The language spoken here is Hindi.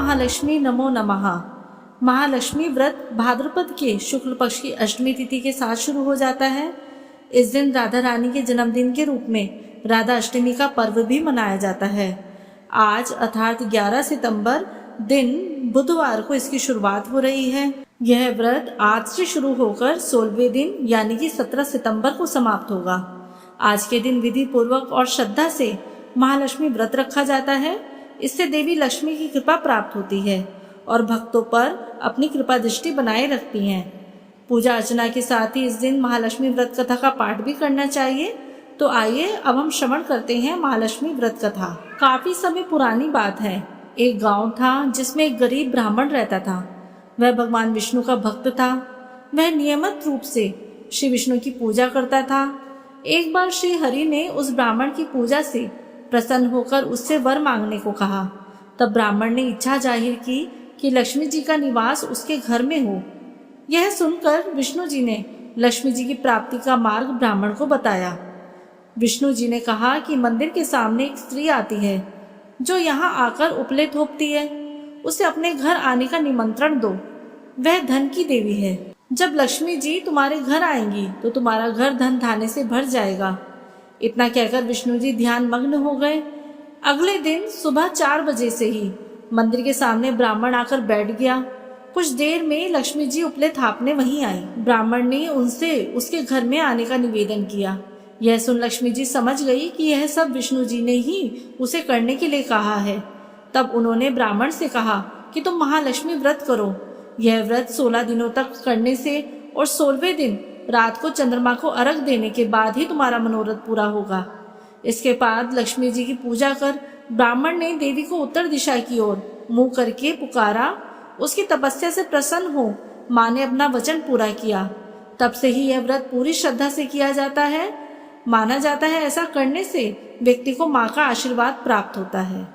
महालक्ष्मी नमो नमः। महालक्ष्मी व्रत भाद्रपद के शुक्ल पक्ष की अष्टमी तिथि के साथ शुरू हो जाता है। इस दिन राधा रानी के जन्मदिन के रूप में राधा अष्टमी का पर्व भी मनाया जाता है। आज अर्थात 11 सितंबर दिन बुधवार को इसकी शुरुआत हो रही है। यह व्रत आज से शुरू होकर 16वें दिन यानी कि 17 सितंबर को समाप्त होगा। आज के दिन विधि पूर्वक और श्रद्धा से महालक्ष्मी व्रत रखा जाता है। इससे देवी लक्ष्मी की कृपा प्राप्त होती है और भक्तों पर अपनी कृपा दृष्टि बनाए रखती हैं। पूजा अर्चना के साथ ही इस दिन महालक्ष्मी व्रत कथा का पाठ भी करना चाहिए। तो आइए अब हम श्रवण करते हैं महालक्ष्मी व्रत कथा। काफी समय पुरानी बात है। एक गांव था जिसमें एक गरीब ब्राह्मण रहता था। वह भगवान विष्णु का भक्त था। वह नियमित रूप से श्री विष्णु की पूजा करता था। एक बार श्री हरि ने उस ब्राह्मण की पूजा से प्रसन्न होकर उससे वर मांगने को कहा। तब ब्राह्मण ने इच्छा जाहिर की कि लक्ष्मी जी का निवास उसके घर में हो। यह सुनकर विष्णु जी ने लक्ष्मी जी की प्राप्ति का मार्ग ब्राह्मण को बताया। विष्णु जी ने कहा कि मंदिर के सामने एक स्त्री आती है जो यहाँ आकर उपले थोपती है। उसे अपने घर आने का निमंत्रण दो। वह धन की देवी है। जब लक्ष्मी जी तुम्हारे घर आएंगी तो तुम्हारा घर धन धान्य से भर जाएगा। इतना कहकर विष्णु जी ध्यान मग्न हो गए। अगले दिन सुबह 4 बजे से ही मंदिर के सामने ब्राह्मण आकर बैठ गया। कुछ देर में लक्ष्मी जी उपले थापने वहीं आई। ब्राह्मण ने उनसे उसके घर में आने का निवेदन किया। यह सुन लक्ष्मी जी समझ गई कि यह सब विष्णु जी ने ही उसे करने के लिए कहा है। तब उन्होंने ब्राह्मण से कहा कि तुम महालक्ष्मी व्रत करो। यह व्रत 16 दिनों तक करने से और 16वें दिन रात को चंद्रमा को अर्घ देने के बाद ही तुम्हारा मनोरथ पूरा होगा। इसके बाद लक्ष्मी जी की पूजा कर ब्राह्मण ने देवी को उत्तर दिशा की ओर मुंह करके पुकारा। उसकी तपस्या से प्रसन्न हो माँ ने अपना वचन पूरा किया। तब से ही यह व्रत पूरी श्रद्धा से किया जाता है। माना जाता है ऐसा करने से व्यक्ति को माँ का आशीर्वाद प्राप्त होता है।